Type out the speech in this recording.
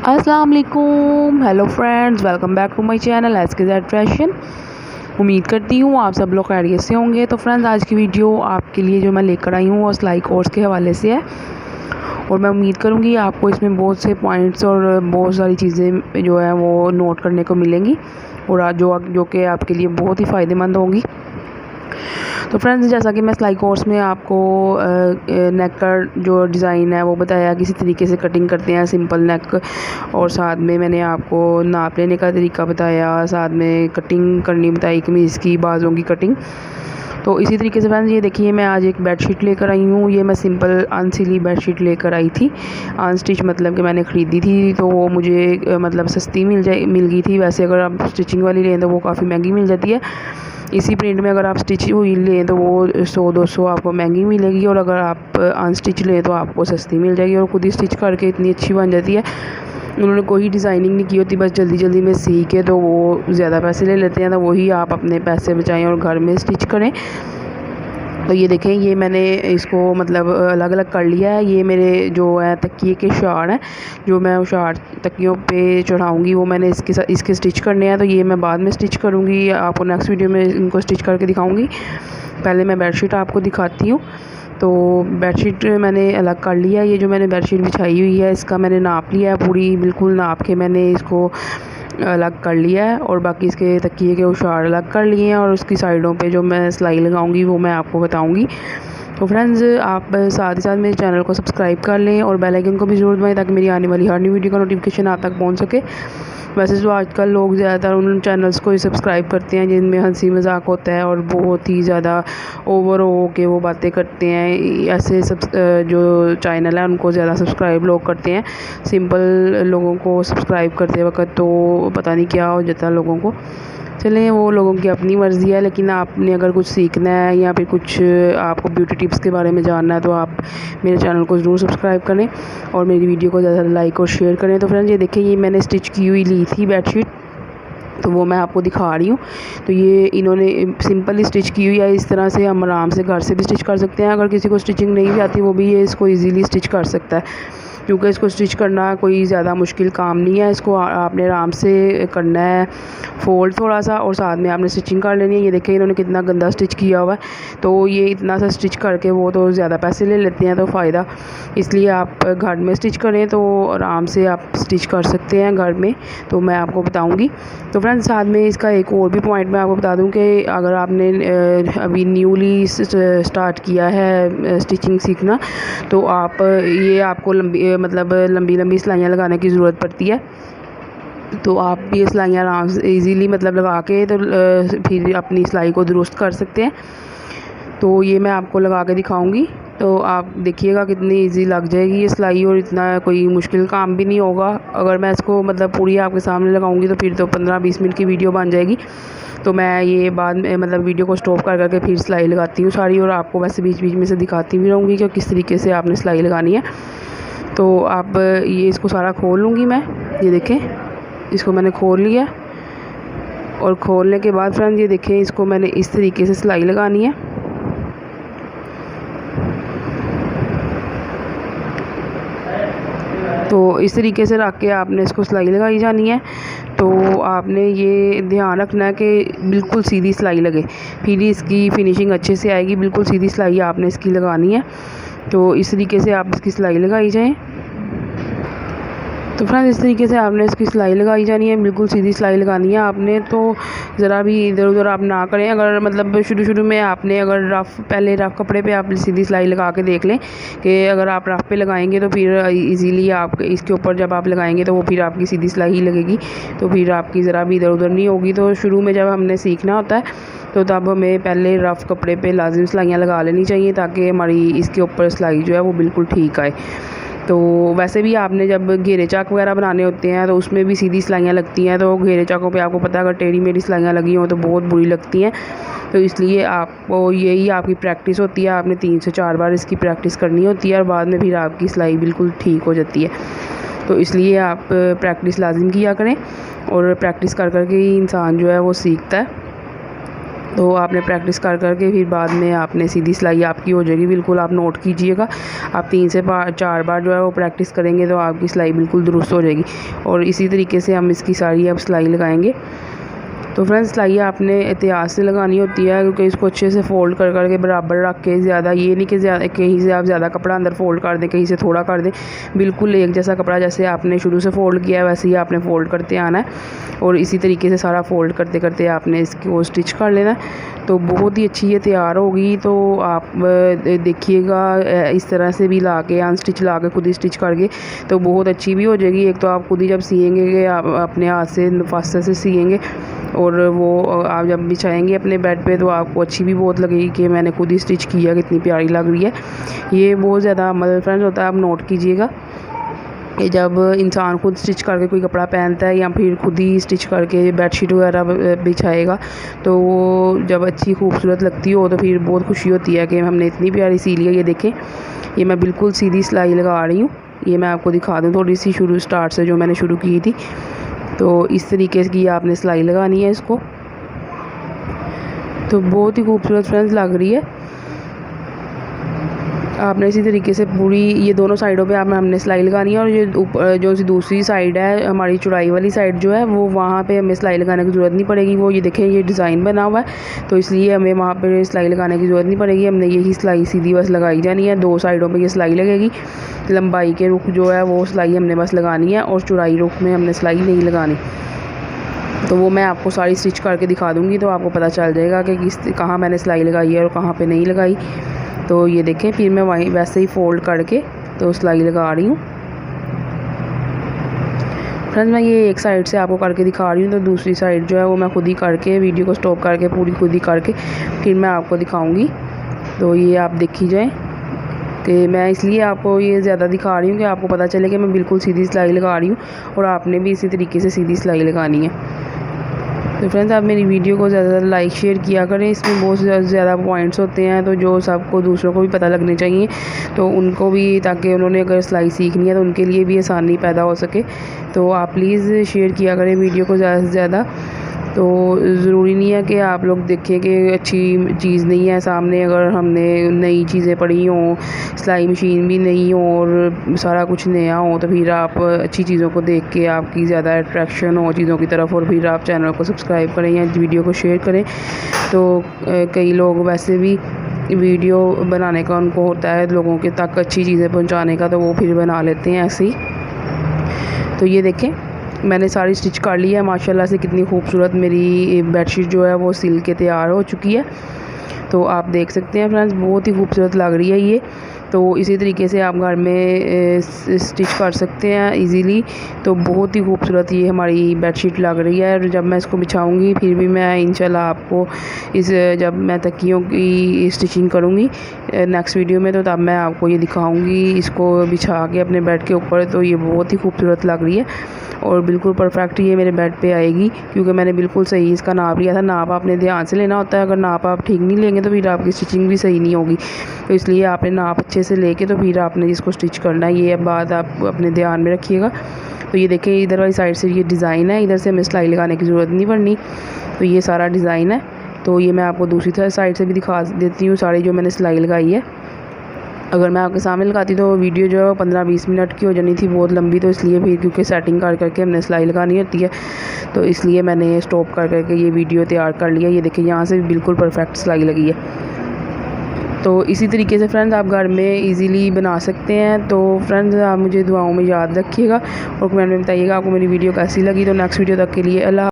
अस्सलाम वालेकुम, hello friends, welcome back to my channel as K that fashion. उम्मीद करती हूँ आप सब लोग खैरियत से होंगे। तो फ्रेंड्स, आज की वीडियो आपके लिए जो मैं लेकर आई हूँ वो सिलाई कोर्स के हवाले से है और मैं उम्मीद करूँगी आपको इसमें बहुत से पॉइंट्स और बहुत सारी चीज़ें जो है वो नोट करने को मिलेंगी और आज जो कि आपके लिए बहुत ही फ़ायदेमंद होंगी। तो फ्रेंड्स, जैसा कि मैं सिलाई कोर्स में आपको नेक का जो डिज़ाइन है वो बताया, किसी तरीके से कटिंग करते हैं सिंपल नेक, और साथ में मैंने आपको नाप लेने का तरीका बताया, साथ में कटिंग करनी बताई कमीज़ की बाज़ों की कटिंग। तो इसी तरीके से फ्रेंड्स, ये देखिए मैं आज एक बेडशीट लेकर आई हूँ। ये मैं सिंपल अनसिली बेडशीट लेकर आई थी, अनस्टिच मतलब कि मैंने ख़रीदी थी, तो वो मुझे मतलब सस्ती मिल गई थी। वैसे अगर आप स्टिचिंग वाली लें तो वो काफ़ी महंगी मिल जाती है। इसी प्रिंट में अगर आप स्टिच हुई लें तो वो 100-200 आपको महंगी मिलेगी, और अगर आप अनस्टिच लें तो आपको सस्ती मिल जाएगी और ख़ुद ही स्टिच करके इतनी अच्छी बन जाती है। उन्होंने कोई डिज़ाइनिंग नहीं की होती, बस जल्दी जल्दी में सी के तो वो ज़्यादा पैसे ले लेते हैं। तो वही आप अपने पैसे बचाएं और घर में स्टिच करें। तो ये देखें, ये मैंने इसको मतलब अलग अलग कर लिया है। ये मेरे जो है तकिए के शार हैं, जो मैं शार तकियों पे चढ़ाऊँगी वो मैंने इसके स्टिच करने हैं। तो ये मैं बाद में स्टिच करूँगी, आपको नेक्स्ट वीडियो में इनको स्टिच करके दिखाऊँगी। पहले मैं बेडशीट आपको दिखाती हूँ। तो बेडशीट मैंने अलग कर लिया है। ये जो मैंने बेडशीट बिछाई हुई है इसका मैंने नाप लिया है, पूरी बिल्कुल नाप के मैंने इसको अलग कर लिया है, और बाकी इसके तकिए के उशार अलग कर लिए हैं, और उसकी साइडों पे जो मैं सिलाई लगाऊंगी वो मैं आपको बताऊंगी। तो फ्रेंड्स, आप साथ ही साथ मेरे चैनल को सब्सक्राइब कर लें और बेल आइकन को भी ज़रूर दबाएं ताकि मेरी आने वाली हर न्यू वीडियो का नोटिफिकेशन आप तक पहुंच सके। वैसे तो आजकल लोग ज़्यादातर उन चैनल्स को ही सब्सक्राइब करते हैं जिनमें हंसी मजाक होता है और बहुत ही ज़्यादा ओवर हो के वो बातें करते हैं। ऐसे सब जो चैनल है उनको ज़्यादा सब्सक्राइब लोग करते हैं। सिंपल लोगों को सब्सक्राइब करते वक्त तो पता नहीं क्या हो जाता है लोगों को। चलें, वो लोगों की अपनी मर्ज़ी है, लेकिन आपने अगर कुछ सीखना है या फिर कुछ आपको ब्यूटी टिप्स के बारे में जानना है तो आप मेरे चैनल को ज़रूर सब्सक्राइब करें और मेरी वीडियो को ज़्यादा लाइक और शेयर करें। तो फ्रेंड्स, ये देखिए, ये मैंने स्टिच की हुई ली थी बेडशीट, तो वो मैं आपको दिखा रही हूँ। तो ये इन्होंने सिंपली स्टिच की हुई है। इस तरह से हम आराम से घर से भी स्टिच कर सकते हैं। अगर किसी को स्टिचिंग नहीं भी आती वो भी ये इसको ईज़िली स्टिच कर सकता है, क्योंकि इसको स्टिच करना कोई ज़्यादा मुश्किल काम नहीं है। इसको आपने आराम से करना है, फोल्ड थोड़ा सा, और साथ में आपने स्टिचिंग कर लेनी है। ये देखिए इन्होंने कितना गंदा स्टिच किया हुआ है, तो ये इतना सा स्टिच करके वो तो ज़्यादा पैसे ले लेते हैं, तो फ़ायदा इसलिए आप घर में स्टिच करें तो आराम से आप स्टिच कर सकते हैं घर में। तो मैं आपको बताऊँगी। तो फ्रेंड्स, साथ में इसका एक और भी पॉइंट मैं आपको बता दूँ कि अगर आपने अभी न्यूली स्टार्ट किया है स्टिचिंग सीखना, तो ये आपको लंबी लंबी सिलाइयाँ लगाने की ज़रूरत पड़ती है। तो आप ये सिलाइयाँ आराम से ईज़िली लगा के तो फिर अपनी सिलाई को दुरुस्त कर सकते हैं। तो ये मैं आपको लगा के दिखाऊंगी, तो आप देखिएगा कितनी इजी लग जाएगी ये सिलाई, और इतना कोई मुश्किल काम भी नहीं होगा। अगर मैं इसको पूरी आपके सामने लगाऊंगी तो फिर तो 15-20 मिनट की वीडियो बन जाएगी। तो मैं ये बाद में वीडियो को स्टॉप कर करके फिर सिलाई लगाती हूँ सारी, और आपको वैसे बीच बीच में से दिखाती भी रहूँगी कि किस तरीके से आपने सिलाई लगानी है। तो आप ये इसको सारा खोल लूँगी मैं। ये देखें, इसको मैंने खोल लिया, और खोलने के बाद फ्रेंड्स ये देखें, इसको मैंने इस तरीके से सिलाई लगानी है। तो इस तरीके से रख के आपने इसको सिलाई लगाई जानी है। तो आपने ये ध्यान रखना है कि बिल्कुल सीधी सिलाई लगे, फिर इसकी फिनिशिंग अच्छे से आएगी। बिल्कुल सीधी सिलाई आपने इसकी लगानी है। तो इस तरीके से आप इसकी सिलाई लगाई जाए। तो फ्रेंड्स, इस तरीके से आपने इसकी सिलाई लगाई जानी है, बिल्कुल सीधी सिलाई लगानी है आपने। तो ज़रा भी इधर उधर आप ना करें। अगर शुरू में आपने अगर पहले रफ़ कपड़े पे आप सीधी सिलाई लगा के देख लें कि अगर आप रफ़ पे लगाएंगे तो फिर इजीली आप इसके ऊपर जब आप लगाएंगे तो वो फिर आपकी सीधी सिलाई ही लगेगी, तो फिर आपकी ज़रा भी इधर उधर नहीं होगी। तो शुरू में जब हमने सीखना होता है तो तब हमें पहले रफ़ कपड़े पे लाजिम सिलाइयाँ लगा लेनी चाहिए, ताकि हमारी इसके ऊपर सिलाई जो है वो बिल्कुल ठीक आए। तो वैसे भी आपने जब घेरे चाक वगैरह बनाने होते हैं तो उसमें भी सीधी सिलाइयाँ लगती हैं। तो घेरे चाकों पे आपको पता है अगर टेढ़ी मेढ़ी सिलाइयाँ लगी हों तो बहुत बुरी लगती हैं। तो इसलिए आपको यही आपकी प्रैक्टिस होती है, आपने 3 से 4 बार इसकी प्रैक्टिस करनी होती है, और बाद में फिर आपकी सिलाई बिल्कुल ठीक हो जाती है। तो इसलिए आप प्रैक्टिस लाजिम किया करें, और प्रैक्टिस कर कर के ही इंसान जो है वो सीखता है। तो आपने प्रैक्टिस कर करके फिर बाद में आपने सीधी सिलाई आपकी हो जाएगी। बिल्कुल आप नोट कीजिएगा, आप 3 से 4 बार जो है वो प्रैक्टिस करेंगे तो आपकी सिलाई बिल्कुल दुरुस्त हो जाएगी। और इसी तरीके से हम इसकी सारी अब सिलाई लगाएंगे। तो फ्रेंड्स सिलाई आपने एहतियात से लगानी होती है, क्योंकि इसको अच्छे से फ़ोल्ड कर करके बराबर रख के, ज़्यादा ये नहीं कि ज़्यादा कहीं से आप ज़्यादा कपड़ा अंदर फ़ोल्ड कर दें, कहीं से थोड़ा कर दें। बिल्कुल एक जैसा कपड़ा जैसे आपने शुरू से फ़ोल्ड किया है वैसे ही आपने फ़ोल्ड करते आना है। और इसी तरीके से सारा फ़ोल्ड करते करते आपने इसको स्टिच कर लेना है। तो बहुत ही अच्छी ये तैयार होगी। तो आप देखिएगा इस तरह से भी ला के अनस्टिच ला के खुद ही स्टिच करके तो बहुत अच्छी भी हो जाएगी। एक तो आप खुद ही जब सिएंगे कि आप अपने हाथ से फास्टर से सिएंगे, और वो आप जब बिछाएंगे अपने बेड पे तो आपको अच्छी भी बहुत लगेगी कि मैंने खुद ही स्टिच किया, कितनी प्यारी लग रही है। ये बहुत ज़्यादा मतलब फ्रेंड्स होता है, आप नोट कीजिएगा कि जब इंसान खुद स्टिच करके कोई कपड़ा पहनता है या फिर खुद ही स्टिच करके बेडशीट वगैरह बिछाएगा तो वो जब अच्छी खूबसूरत लगती हो तो फिर बहुत खुशी होती है कि हमने इतनी प्यारी सी लिया। ये देखें, ये मैं बिल्कुल सीधी सिलाई लगा रही हूँ। ये मैं आपको दिखा दूँ थोड़ी सी शुरू स्टार्ट से जो मैंने शुरू की थी। तो इस तरीके की आपने सिलाई लगानी है इसको। तो बहुत ही खूबसूरत फ्रेंड्स लग रही है। आपने इसी तरीके से पूरी ये दोनों साइडों पे हमने सिलाई लगानी है। और ये ऊपर जो सी दूसरी साइड है हमारी चौड़ाई वाली साइड जो है वो वहाँ पे हमें सिलाई लगाने की ज़रूरत नहीं पड़ेगी। वो ये देखें ये डिज़ाइन बना हुआ है तो इसलिए हमें वहाँ पे सिलाई लगाने की ज़रूरत नहीं पड़ेगी। हमने यही सिलाई सीधी बस लगाई जानी है। 2 साइडों पे ये सिलाई लगेगी। लंबाई के रुख जो है वो सिलाई हमने बस लगानी है और चौड़ाई रुख में हमने सिलाई नहीं लगानी। तो वो मैं आपको सारी स्टिच करके दिखा दूँगी तो आपको पता चल जाएगा कि कहाँ मैंने सिलाई लगाई है और कहाँ पे नहीं लगाई। तो ये देखें फिर मैं वहीं वैसे ही फ़ोल्ड करके तो सिलाई लगा रही हूँ। फ्रेंड्स मैं ये एक साइड से आपको करके दिखा रही हूँ, तो दूसरी साइड जो है वो मैं खुद ही करके वीडियो को स्टॉप करके पूरी खुद ही करके फिर मैं आपको दिखाऊँगी। तो ये आप देखी जाए कि मैं इसलिए आपको ये ज़्यादा दिखा रही हूँ कि आपको पता चले कि मैं बिल्कुल सीधी सिलाई लगा रही हूँ और आपने भी इसी तरीके से सीधी सिलाई लगानी है। तो फ्रेंड्स आप मेरी वीडियो को ज़्यादा लाइक शेयर किया करें। इसमें बहुत ज़्यादा पॉइंट्स होते हैं तो जो सबको दूसरों को भी पता लगने चाहिए तो उनको भी, ताकि उन्होंने अगर सिलाई सीखनी है तो उनके लिए भी आसानी पैदा हो सके। तो आप प्लीज़ शेयर किया करें वीडियो को ज़्यादा से ज़्यादा। तो ज़रूरी नहीं है कि आप लोग देखें कि अच्छी चीज़ नहीं है सामने, अगर हमने नई चीज़ें पढ़ी हों, सिलाई मशीन भी नहीं हो और सारा कुछ नया हो तो फिर आप अच्छी चीज़ों को देख के आपकी ज़्यादा अट्रैक्शन हो चीज़ों की तरफ और फिर आप चैनल को सब्सक्राइब करें या वीडियो को शेयर करें। तो कई लोग वैसे भी वीडियो बनाने का उनको होता है लोगों के तक अच्छी चीज़ें पहुँचाने का, तो वो फिर बना लेते हैं ऐसे ही। तो ये देखें मैंने सारी स्टिच कर ली है माशाल्लाह से। कितनी खूबसूरत मेरी बेडशीट जो है वो सिल के तैयार हो चुकी है। तो आप देख सकते हैं फ्रेंड्स बहुत ही खूबसूरत लग रही है ये। तो इसी तरीके से आप घर में स्टिच कर सकते हैं इजीली। तो बहुत ही खूबसूरत ये हमारी बेडशीट लग रही है। और जब मैं इसको बिछाऊंगी फिर भी मैं इंशाल्लाह आपको जब मैं तकियों की स्टिचिंग करूंगी नेक्स्ट वीडियो में तो तब मैं आपको ये दिखाऊंगी इसको बिछा के अपने बेड के ऊपर। तो ये बहुत ही खूबसूरत लग रही है और बिल्कुल परफेक्ट ये मेरे बेड पे आएगी, क्योंकि मैंने बिल्कुल सही इसका नाप लिया था। नाप आपने ध्यान से लेना होता है, अगर नाप आप ठीक नहीं लेंगे तो फिर आपकी स्टिचिंग भी सही नहीं होगी। तो इसलिए आपने नाप अच्छे से लेके तो फिर आपने इसको स्टिच करना है। ये बात आप अपने ध्यान में रखिएगा। तो ये देखिए इधर वाली साइड से ये डिज़ाइन है, इधर से हमें सिलाई लगाने की ज़रूरत नहीं पड़नी। तो ये सारा डिज़ाइन है। तो ये मैं आपको दूसरी साइड से भी दिखा देती हूँ सारी जो मैंने सिलाई लगाई है। अगर मैं आपके सामने लगाती तो वीडियो जो है 15-20 मिनट की हो जानी थी, बहुत लंबी। तो इसलिए फिर क्योंकि सेटिंग कर करके हमने सिलाई लगानी होती है तो इसलिए मैंने स्टॉप कर करके ये वीडियो तैयार कर लिया। ये देखिए यहाँ से बिल्कुल परफेक्ट सिलाई लगी है। तो इसी तरीके से फ्रेंड्स आप घर में इजीली बना सकते हैं। तो फ्रेंड्स आप मुझे दुआओं में याद रखिएगा और कमेंट में बताइएगा आपको मेरी वीडियो कैसी लगी। तो नेक्स्ट वीडियो तक के लिए अल्लाह।